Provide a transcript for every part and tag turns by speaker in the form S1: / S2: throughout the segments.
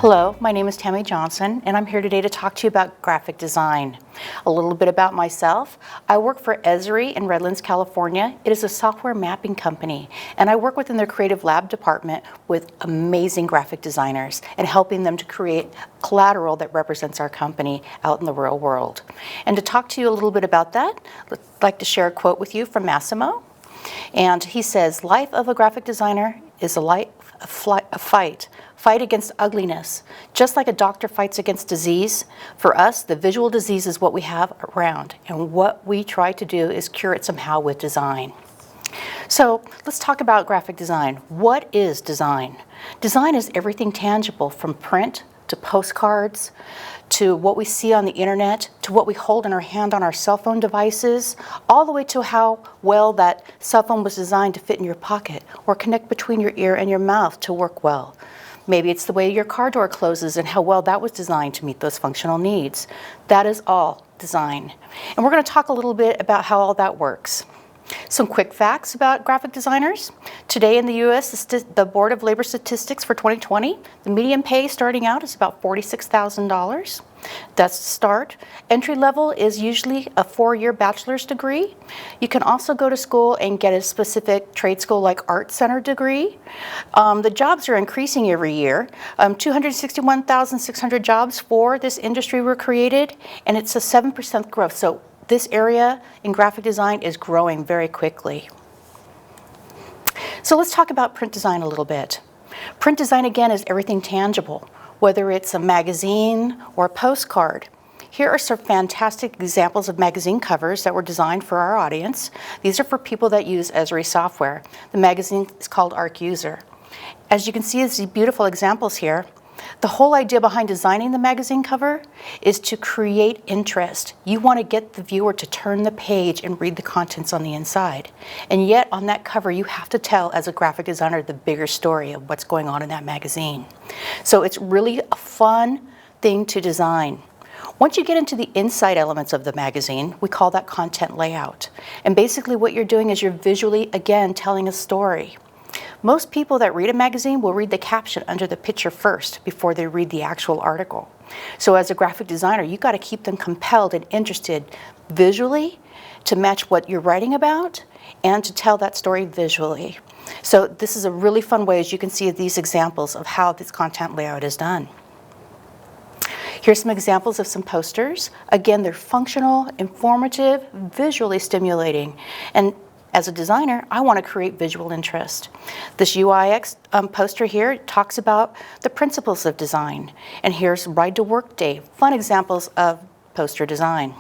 S1: Hello, my name is Tammy Johnson, and I'm here today to talk to you about graphic design. A little bit about myself. I work for Esri in Redlands, California. It is a software mapping company, and I work within their creative lab department with amazing graphic designers and helping them to create collateral that represents our company out in the real world. And to talk to you a little bit about that, I'd like to share a quote with you from Massimo. And he says, "Life of a graphic designer is a fight against ugliness. Just like a doctor fights against disease, for us, the visual disease is what we have around, and what we try to do is cure it somehow with design." So let's talk about graphic design. What is design? Design is everything tangible, from print to postcards, to what we see on the internet, to what we hold in our hand on our cell phone devices, all the way to how well that cell phone was designed to fit in your pocket or connect between your ear and your mouth to work well. Maybe it's the way your car door closes and how well that was designed to meet those functional needs. That is all design. And we're going to talk a little bit about how all that works. Some quick facts about graphic designers. Today in the U.S., the Board of Labor Statistics for 2020, the median pay starting out is about $46,000. That's the start. Entry level is usually a 4-year bachelor's degree. You can also go to school and get a specific trade school like Art Center degree. The jobs are increasing every year. 261,600 jobs for this industry were created, and it's a 7% growth. So this area in graphic design is growing very quickly. So let's talk about print design a little bit. Print design, again, is everything tangible, whether it's a magazine or a postcard. Here are some fantastic examples of magazine covers that were designed for our audience. These are for people that use Esri software. The magazine is called Arc User. As you can see, these beautiful examples here. The whole idea behind designing the magazine cover is to create interest. You want to get the viewer to turn the page and read the contents on the inside. And yet on that cover, you have to tell, as a graphic designer, the bigger story of what's going on in that magazine. So it's really a fun thing to design. Once you get into the inside elements of the magazine, we call that content layout. And basically what you're doing is you're visually, again, telling a story. Most people that read a magazine will read the caption under the picture first before they read the actual article. So as a graphic designer, you've got to keep them compelled and interested visually to match what you're writing about and to tell that story visually. So this is a really fun way, as you can see these examples of how this content layout is done. Here's some examples of some posters. Again, they're functional, informative, visually stimulating. And as a designer, I want to create visual interest. This UIX poster here talks about the principles of design. And here's Ride to Work Day, fun examples of poster design.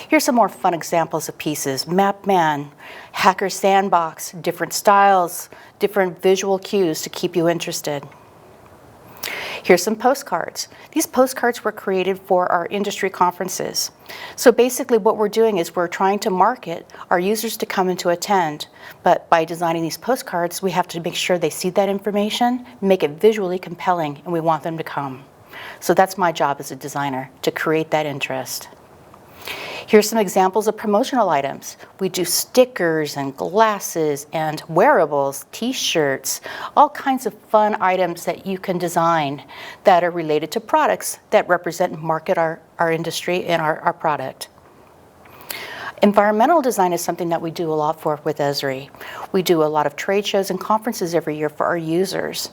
S1: Here's some more fun examples of pieces. Map Man, Hacker Sandbox, different styles, different visual cues to keep you interested. Here's some postcards. These postcards were created for our industry conferences. So basically what we're doing is we're trying to market our users to come and to attend. But by designing these postcards, we have to make sure they see that information, make it visually compelling, and we want them to come. So that's my job as a designer, to create that interest. Here's some examples of promotional items. We do stickers and glasses and wearables, t-shirts, all kinds of fun items that you can design that are related to products that represent and market our industry and our product. Environmental design is something that we do a lot for with Esri. We do a lot of trade shows and conferences every year for our users.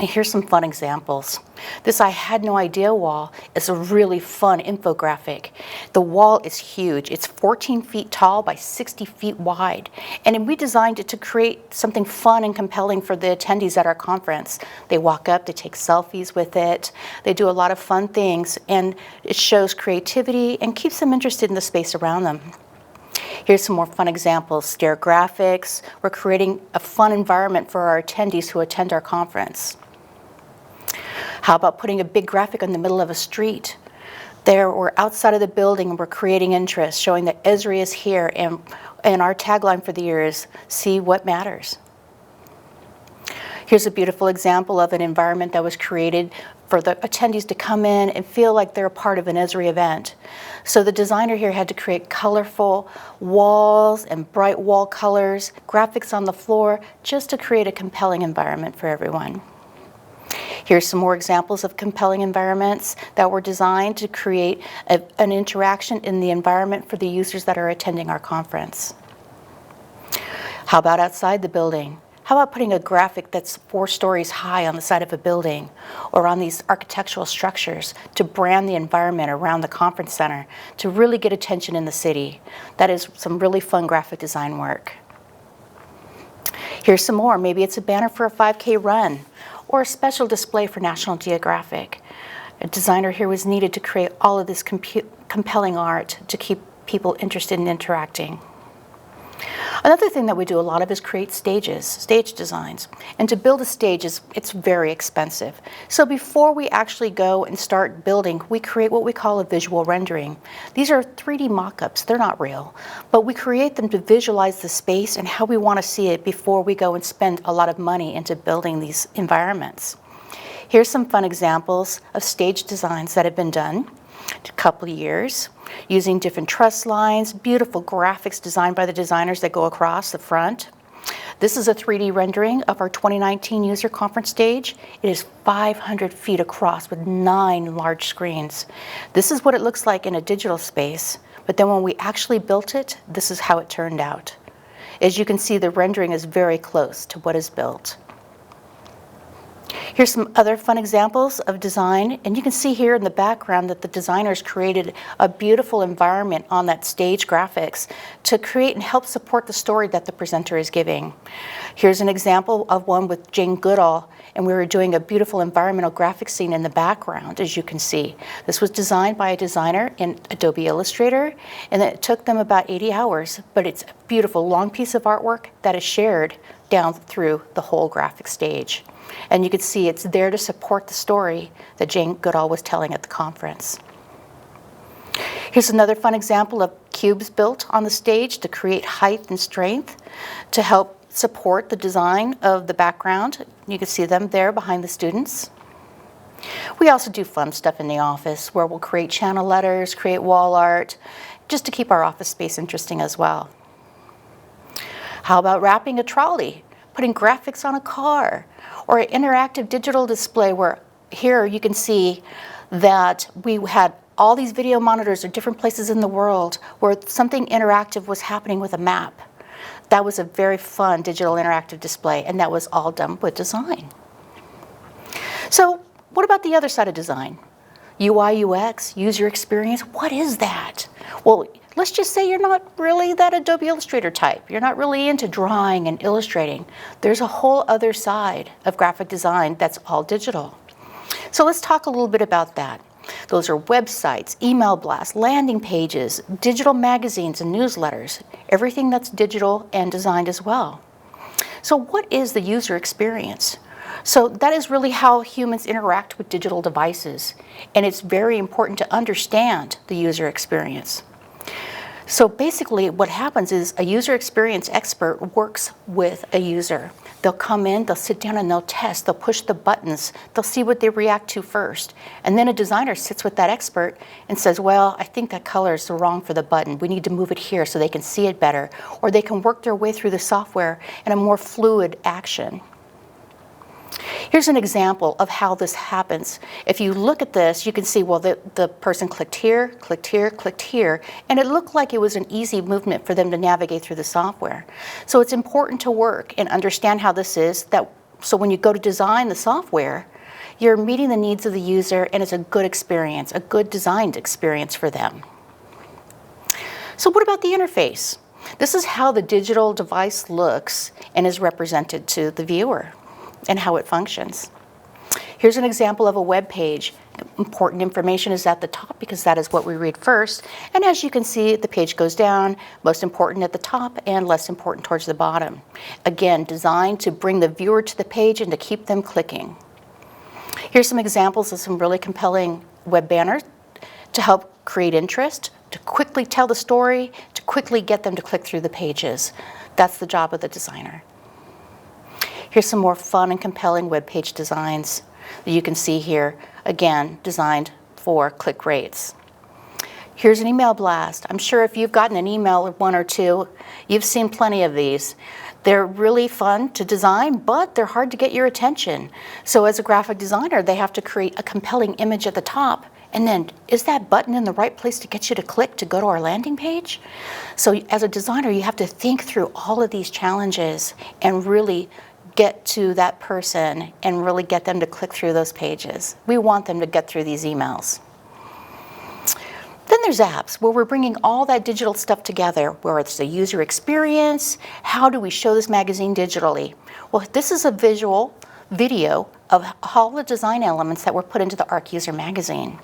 S1: And here's some fun examples. This I Had No Idea wall is a really fun infographic. The wall is huge. It's 14 feet tall by 60 feet wide. And we designed it to create something fun and compelling for the attendees at our conference. They walk up, they take selfies with it. They do a lot of fun things, and it shows creativity and keeps them interested in the space around them. Here's some more fun examples. Stair graphics. We're creating a fun environment for our attendees who attend our conference. How about putting a big graphic in the middle of a street? There, we're outside of the building and we're creating interest, showing that Esri is here, and our tagline for the year is, "See what matters." Here's a beautiful example of an environment that was created for the attendees to come in and feel like they're a part of an Esri event. So the designer here had to create colorful walls and bright wall colors, graphics on the floor, just to create a compelling environment for everyone. Here's some more examples of compelling environments that were designed to create an interaction in the environment for the users that are attending our conference. How about outside the building? How about putting a graphic that's 4 stories high on the side of a building or on these architectural structures to brand the environment around the conference center to really get attention in the city? That is some really fun graphic design work. Here's some more. Maybe it's a banner for a 5K run or a special display for National Geographic. A designer here was needed to create all of this compelling art to keep people interested in interacting. Another thing that we do a lot of is create stages, stage designs. And to build a stage, it's very expensive. So before we actually go and start building, we create what we call a visual rendering. These are 3D mock-ups, they're not real, but we create them to visualize the space and how we want to see it before we go and spend a lot of money into building these environments. Here's some fun examples of stage designs that have been done a couple of years, using different truss lines, beautiful graphics designed by the designers that go across the front. This is a 3D rendering of our 2019 user conference stage. It is 500 feet across with 9 large screens. This is what it looks like in a digital space, but then when we actually built it, this is how it turned out. As you can see, the rendering is very close to what is built. Here's some other fun examples of design, and you can see here in the background that the designers created a beautiful environment on that stage graphics to create and help support the story that the presenter is giving. Here's an example of one with Jane Goodall, and we were doing a beautiful environmental graphic scene in the background, as you can see. This was designed by a designer in Adobe Illustrator, and it took them about 80 hours, but it's a beautiful long piece of artwork that is shared down through the whole graphic stage. And you can see it's there to support the story that Jane Goodall was telling at the conference. Here's another fun example of cubes built on the stage to create height and strength to help support the design of the background. You can see them there behind the students. We also do fun stuff in the office where we'll create channel letters, create wall art, just to keep our office space interesting as well. How about wrapping a trolley, putting graphics on a car, or an interactive digital display where here you can see that we had all these video monitors at different places in the world where something interactive was happening with a map. That was a very fun digital interactive display, and that was all done with design. So what about the other side of design? UI, UX, user experience, what is that? Well, let's just say you're not really that Adobe Illustrator type. You're not really into drawing and illustrating. There's a whole other side of graphic design that's all digital. So let's talk a little bit about that. Those are websites, email blasts, landing pages, digital magazines and newsletters, everything that's digital and designed as well. So what is the user experience? So that is really how humans interact with digital devices, and it's very important to understand the user experience. So basically what happens is a user experience expert works with a user. They'll come in, they'll sit down and they'll test, they'll push the buttons, they'll see what they react to first. And then a designer sits with that expert and says, well, I think that color is wrong for the button. We need to move it here so they can see it better. Or they can work their way through the software in a more fluid action. Here's an example of how this happens. If you look at this, you can see, well, the person clicked here, clicked here, clicked here, and it looked like it was an easy movement for them to navigate through the software. So it's important to work and understand how this is, so when you go to design the software, you're meeting the needs of the user and it's a good experience, a good designed experience for them. So what about the interface? This is how the digital device looks and is represented to the viewer, and how it functions. Here's an example of a web page. Important information is at the top because that is what we read first. And as you can see, the page goes down, most important at the top and less important towards the bottom. Again, designed to bring the viewer to the page and to keep them clicking. Here's some examples of some really compelling web banners to help create interest, to quickly tell the story, to quickly get them to click through the pages. That's the job of the designer. Here's some more fun and compelling web page designs that you can see here, again, designed for click rates. Here's an email blast. I'm sure if you've gotten an email or one or two, you've seen plenty of these. They're really fun to design, but they're hard to get your attention. So as a graphic designer, they have to create a compelling image at the top. And then, is that button in the right place to get you to click to go to our landing page? So as a designer, you have to think through all of these challenges and really get to that person and really get them to click through those pages. We want them to get through these emails. Then there's apps where we're bringing all that digital stuff together, where it's the user experience, how do we show this magazine digitally? Well, this is a video of all the design elements that were put into the ARC User magazine.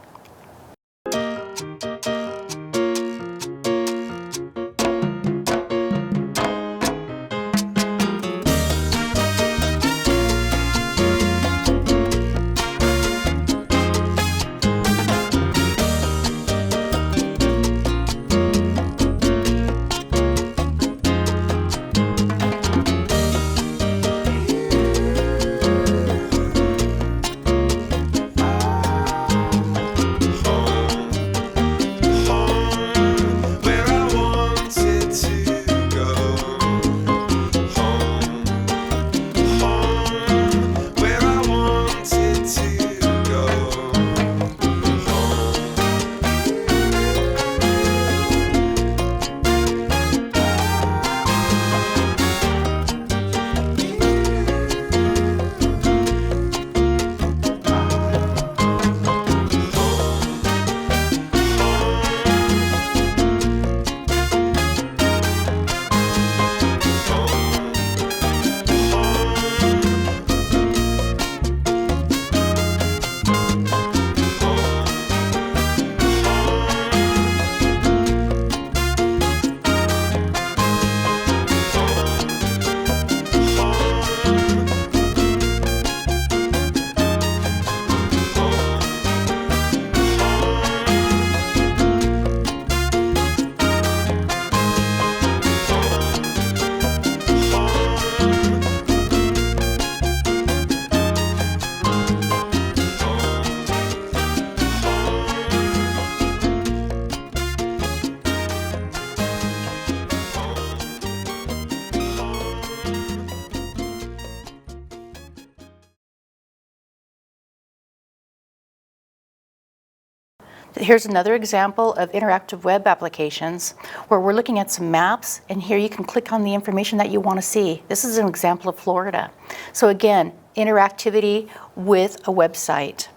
S1: Here's another example of interactive web applications where we're looking at some maps, and here you can click on the information that you want to see. This is an example of Florida. So again, interactivity with a website.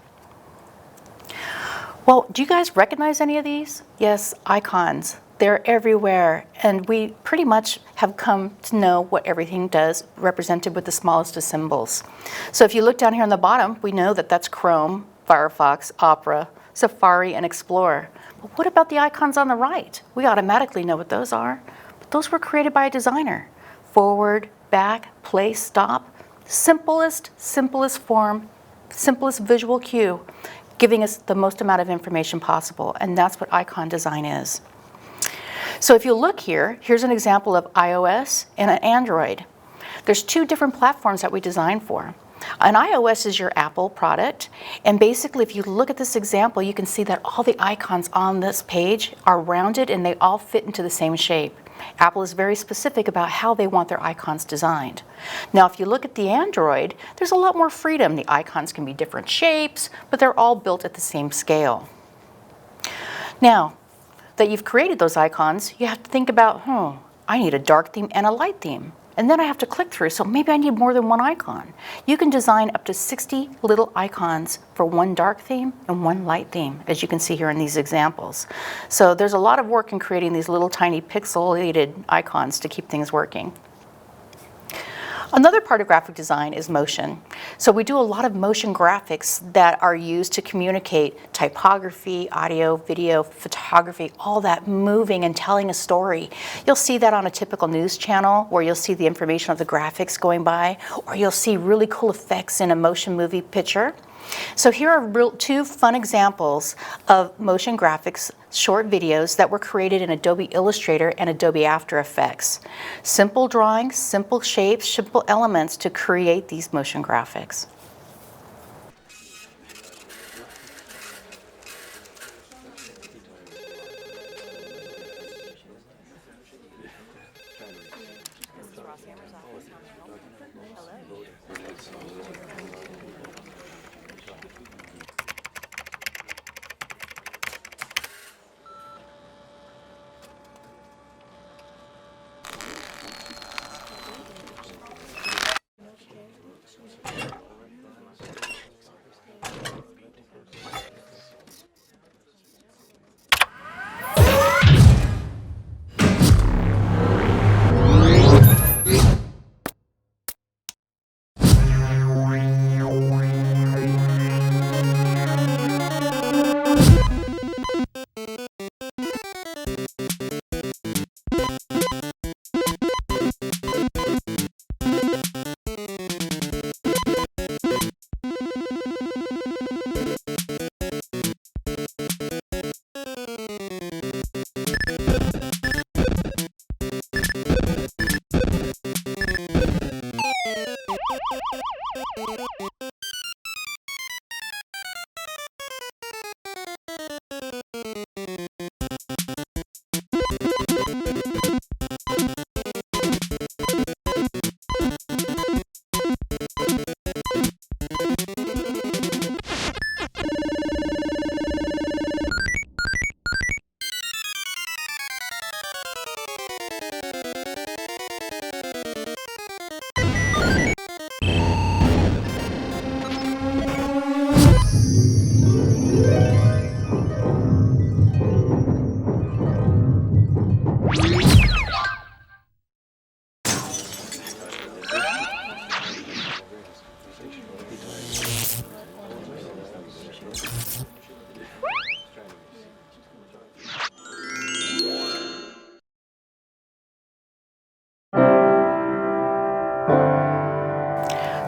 S1: Well, do you guys recognize any of these? Yes, icons. They're everywhere, and we pretty much have come to know what everything does, represented with the smallest of symbols. So if you look down here on the bottom, we know that that's Chrome, Firefox, Opera, Safari, and Explorer. But what about the icons on the right? We automatically know what those are, but those were created by a designer. Forward, back, play, stop. Simplest form, simplest visual cue, giving us the most amount of information possible, and that's what icon design is. So if you look here, here's an example of iOS and an Android. There's two different platforms that we design for. An iOS is your Apple product, and basically if you look at this example, you can see that all the icons on this page are rounded and they all fit into the same shape. Apple is very specific about how they want their icons designed. Now if you look at the Android, there's a lot more freedom. The icons can be different shapes, but they're all built at the same scale. Now that you've created those icons, you have to think about, I need a dark theme and a light theme. And then I have to click through, so maybe I need more than one icon. You can design up to 60 little icons for one dark theme and one light theme, as you can see here in these examples. So there's a lot of work in creating these little tiny pixelated icons to keep things working. Another part of graphic design is motion. So we do a lot of motion graphics that are used to communicate typography, audio, video, photography, all that moving and telling a story. You'll see that on a typical news channel where you'll see the information of the graphics going by, or you'll see really cool effects in a motion movie picture. So here are two fun examples of motion graphics, short videos that were created in Adobe Illustrator and Adobe After Effects. Simple drawings, simple shapes, simple elements to create these motion graphics.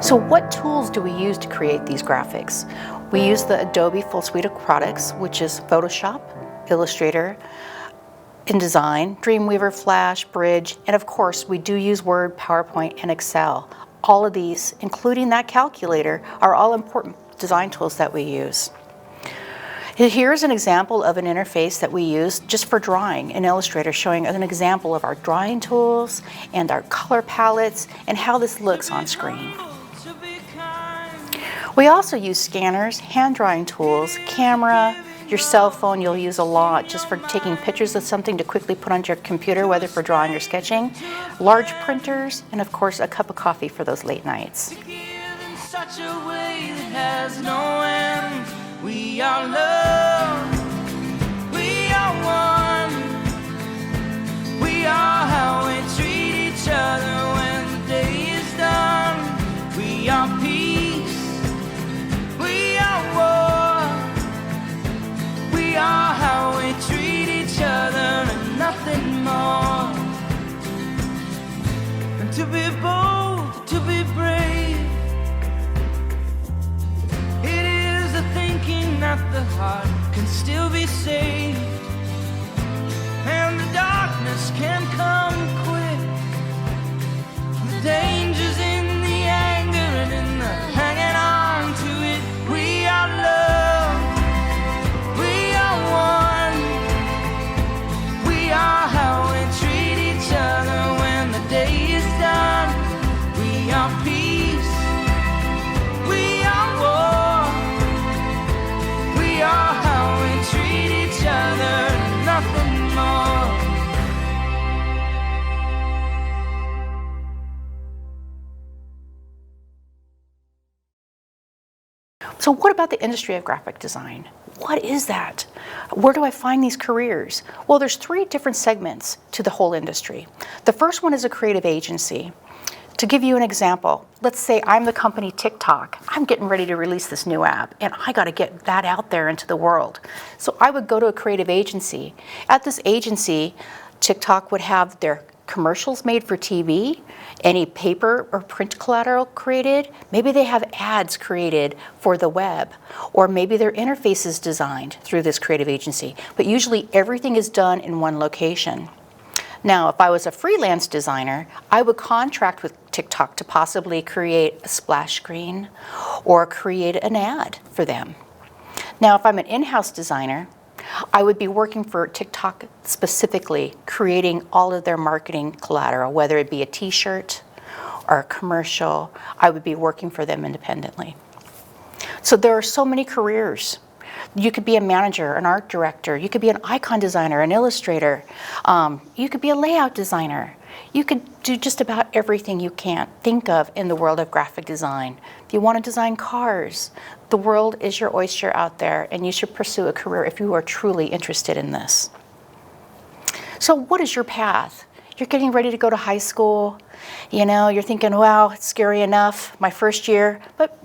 S1: So what tools do we use to create these graphics? We use the Adobe full suite of products, which is Photoshop, Illustrator, InDesign, Dreamweaver, Flash, Bridge, and of course we do use Word, PowerPoint, and Excel. All of these, including that calculator, are all important design tools that we use. Here's an example of an interface that we use just for drawing in Illustrator, showing an example of our drawing tools and our color palettes and how this looks on screen. We also use scanners, hand drawing tools, camera, your cell phone you'll use a lot just for taking pictures of something to quickly put on your computer, whether for drawing or sketching, large printers, and of course a cup of coffee for those late nights.
S2: We are loved, we are one, we are how we treat each other when the day is done. We are peace, we are war, we are how we treat each other and nothing more. And to be bold, to be brave, thinking that the heart can still be saved, and the darkness can come quick. The danger's in the anger and in the hanging on to it. We are love, we are one, we are how we treat each other when the day is done. We are peace, we are war, we are how we treat each other, nothing more.
S1: So what about the industry of graphic design? What is that? Where do I find these careers? Well, there's 3 different segments to the whole industry. The first one is a creative agency. To give you an example, let's say I'm the company TikTok. I'm getting ready to release this new app and I got to get that out there into the world. So I would go to a creative agency. At this agency, TikTok would have their commercials made for TV, any paper or print collateral created. Maybe they have ads created for the web, or maybe their interface is designed through this creative agency. But usually everything is done in one location. Now, if I was a freelance designer, I would contract with TikTok to possibly create a splash screen or create an ad for them. Now, if I'm an in-house designer, I would be working for TikTok specifically, creating all of their marketing collateral, whether it be a t-shirt or a commercial. I would be working for them independently. So there are so many careers. You could be a manager, an art director, you could be an icon designer, an illustrator, you could be a layout designer. You could do just about everything you can think of in the world of graphic design. If you want to design cars, the world is your oyster out there, and you should pursue a career if you are truly interested in this. So what is your path? You're getting ready to go to high school, you're thinking, wow, it's scary enough, my first year, but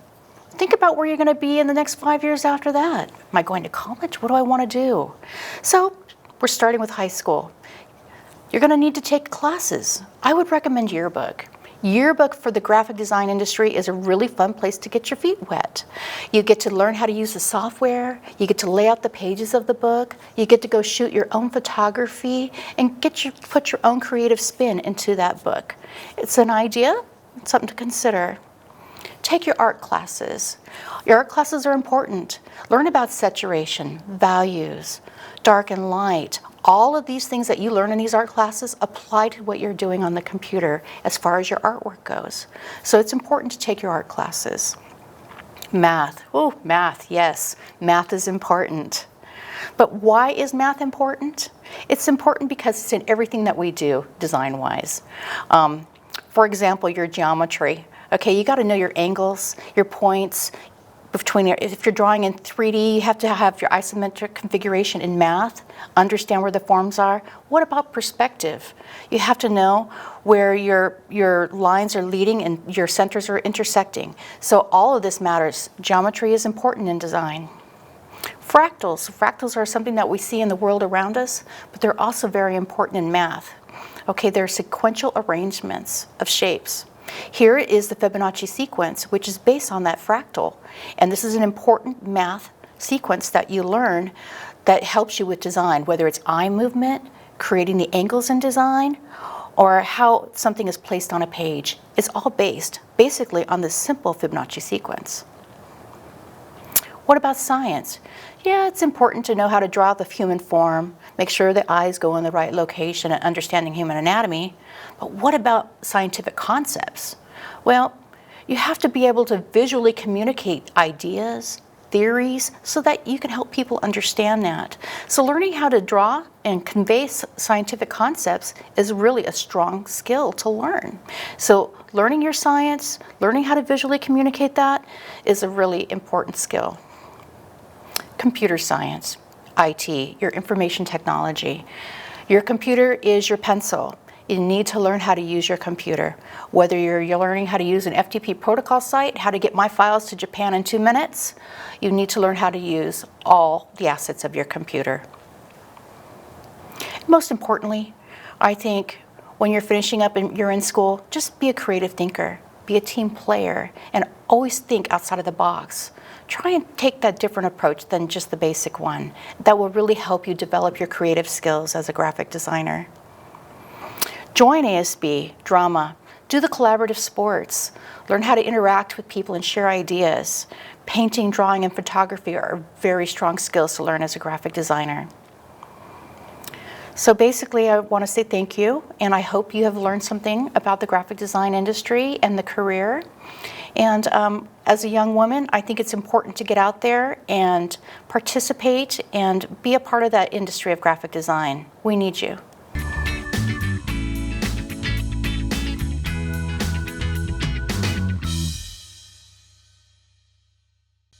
S1: think about where you're going to be in the next 5 years after that. Am I going to college? What do I want to do? So we're starting with high school. You're going to need to take classes. I would recommend Yearbook. Yearbook for the graphic design industry is a really fun place to get your feet wet. You get to learn how to use the software. You get to lay out the pages of the book. You get to go shoot your own photography and put your own creative spin into that book. It's an idea, it's something to consider. Take your art classes. Your art classes are important. Learn about saturation, values, dark and light. All of these things that you learn in these art classes apply to what you're doing on the computer as far as your artwork goes. So it's important to take your art classes. Math. Oh, math, yes. Math is important. But why is math important? It's important because it's in everything that we do, design-wise. For example, your geometry. Okay, you got to know your angles, your points. If you're drawing in 3D, you have to have your isometric configuration in math, understand where the forms are. What about perspective? You have to know where your lines are leading and your centers are intersecting. So all of this matters. Geometry is important in design. Fractals. Fractals are something that we see in the world around us, but they're also very important in math. Okay, they're sequential arrangements of shapes. Here is the Fibonacci sequence, which is based on that fractal. And this is an important math sequence that you learn that helps you with design, whether it's eye movement, creating the angles in design, or how something is placed on a page. It's all based basically on this simple Fibonacci sequence. What about science? Yeah, it's important to know how to draw the human form, make sure the eyes go in the right location and understanding human anatomy. But what about scientific concepts? Well, you have to be able to visually communicate ideas, theories, so that you can help people understand that. So learning how to draw and convey scientific concepts is really a strong skill to learn. So learning your science, learning how to visually communicate that is a really important skill. Computer science, IT, your information technology. Your computer is your pencil. You need to learn how to use your computer. Whether you're learning how to use an FTP protocol site, how to get my files to Japan in 2 minutes, you need to learn how to use all the assets of your computer. Most importantly, I think when you're finishing up and you're in school, just be a creative thinker, be a team player, and always think outside of the box. Try and take that different approach than just the basic one. That will really help you develop your creative skills as a graphic designer. Join ASB, drama, do the collaborative sports, learn how to interact with people and share ideas. Painting, drawing, and photography are very strong skills to learn as a graphic designer. So basically, I want to say thank you, and I hope you have learned something about the graphic design industry and the career. And as a young woman, I think it's important to get out there and participate and be a part of that industry of graphic design. We need you.